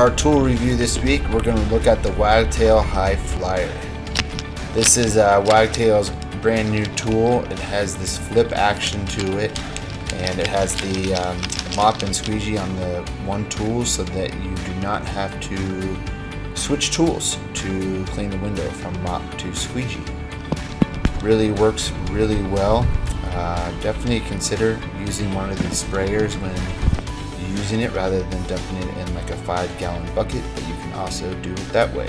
our tool review this week, we're going to look at the Wagtail High Flyer. This is Wagtail's brand new tool. It has this flip action to it, and it has the mop and squeegee on the one tool so that you do not have to switch tools to clean the window from mop to squeegee. Really works really well. Definitely consider using one of these sprayers when using it rather than dumping it in like a 5-gallon bucket, but you can also do it that way.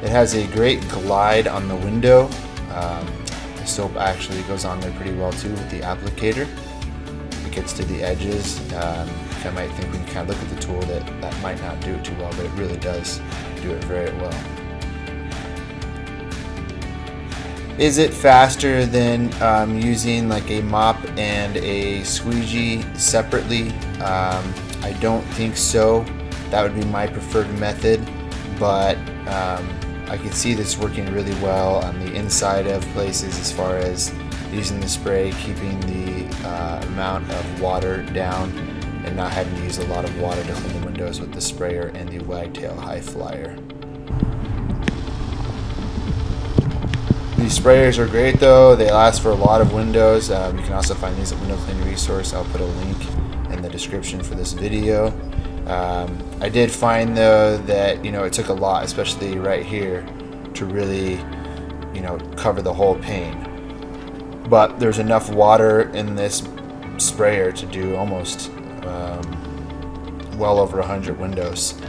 It has a great glide on the window. The soap actually goes on there pretty well too with the applicator. It gets to the edges. You might think when you kind of look at the tool that might not do it too well, but it really does do it very well. Is it faster than using like a mop and a squeegee separately? I don't think so. That would be my preferred method, but I can see this working really well on the inside of places as far as using the spray, keeping the amount of water down, and not having to use a lot of water to clean the windows with the sprayer and the Wagtail High Flyer. These sprayers are great though. They last for a lot of windows. You can also find these at Window Cleaning Resource. I'll put a link in the description for this video. I did find though that it took a lot, especially right here, to really cover the whole pane. But there's enough water in this sprayer to do almost well over 100 windows.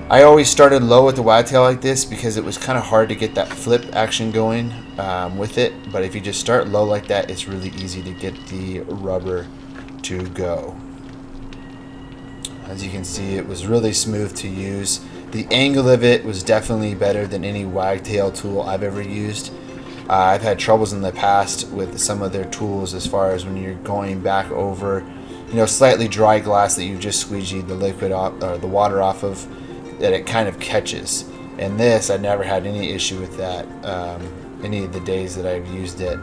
I always started low with the Wagtail like this because it was kind of hard to get that flip action going with it. But if you just start low like that, it's really easy to get the rubber to go. As you can see, it was really smooth to use. The angle of it was definitely better than any Wagtail tool I've ever used. I've had troubles in the past with some of their tools as far as when you're going back over slightly dry glass that you just squeegeed the liquid off or the water off of, that it kind of catches. And this, I never had any issue with that any of the days that I've used it.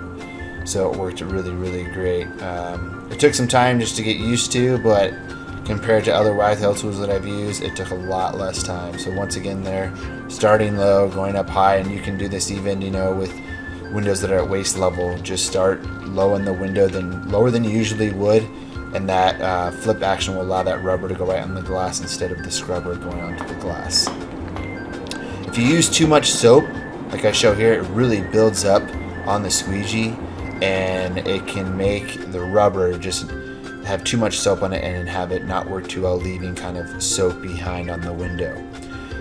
So it worked really great. It took some time just to get used to, but compared to other Wagtail tools that I've used, it took a lot less time. So once again there, starting low, going up high, and you can do this even with windows that are at waist level. Just start low in the window, then lower than you usually would, and that flip action will allow that rubber to go right on the glass instead of the scrubber going onto the glass. If you use too much soap, like I show here, it really builds up on the squeegee, and it can make the rubber just have too much soap on it and have it not work too well, leaving kind of soap behind on the window.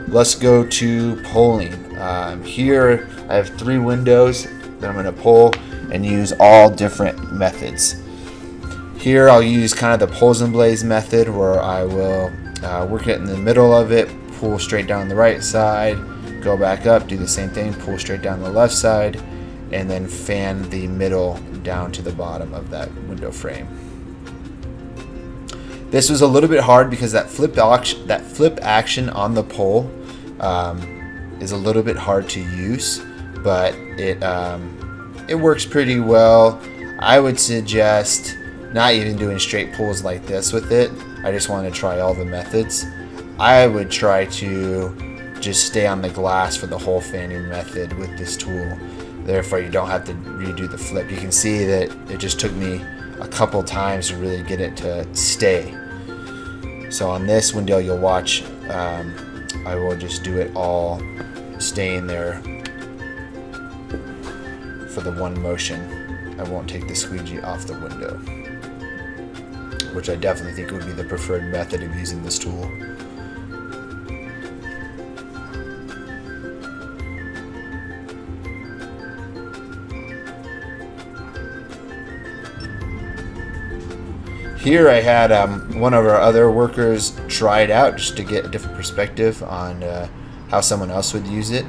Let's go to pulling. Here I have 3 windows that I'm going to pull and use all different methods. Here I'll use kind of the pulls and blaze method, where I will work it in the middle of it, pull straight down the right side, go back up, do the same thing, pull straight down the left side, and then fan the middle down to the bottom of that window frame. This was a little bit hard because that flip action on the pull is a little bit hard to use, but it works pretty well. I would suggest not even doing straight pulls like this with it. I just want to try all the methods. I would try to just stay on the glass for the whole fanning method with this tool. Therefore, you don't have to redo the flip. You can see that it just took me a couple times to really get it to stay. So on this window, you'll watch, I will just do it all staying there for the one motion. I won't take the squeegee off the window, which I definitely think would be the preferred method of using this tool. Here I had one of our other workers try it out just to get a different perspective on how someone else would use it.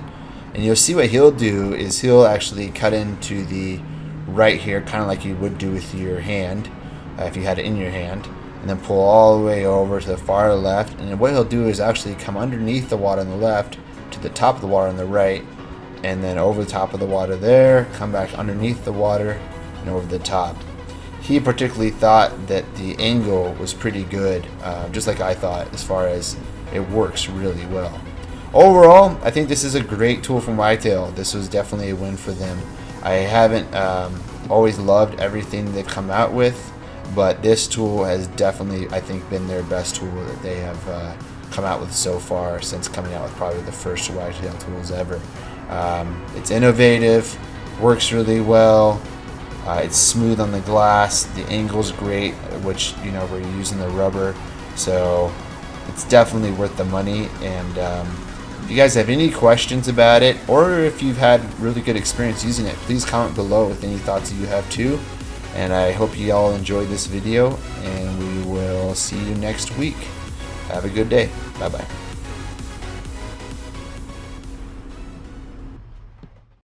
And you'll see what he'll do is he'll actually cut into the right here, kind of like you would do with your hand if you had it in your hand, and then pull all the way over to the far left. And then what he'll do is actually come underneath the water on the left to the top of the water on the right, and then over the top of the water there, come back underneath the water and over the top. he particularly thought that the angle was pretty good, just like I thought, as far as it works really well. Overall, I think this is a great tool from Wagtail. This was definitely a win for them. I haven't always loved everything they've come out with, but this tool has definitely, I think, been their best tool that they have come out with so far, since coming out with probably the first Wagtail tools ever. It's innovative, works really well. It's smooth on the glass. The angle's great, which, you know, we're using the rubber, so it's definitely worth the money. And if you guys have any questions about it, or if you've had really good experience using it, please comment below with any thoughts that you have too. And I hope you all enjoyed this video, and we will see you next week. Have a good day. Bye bye.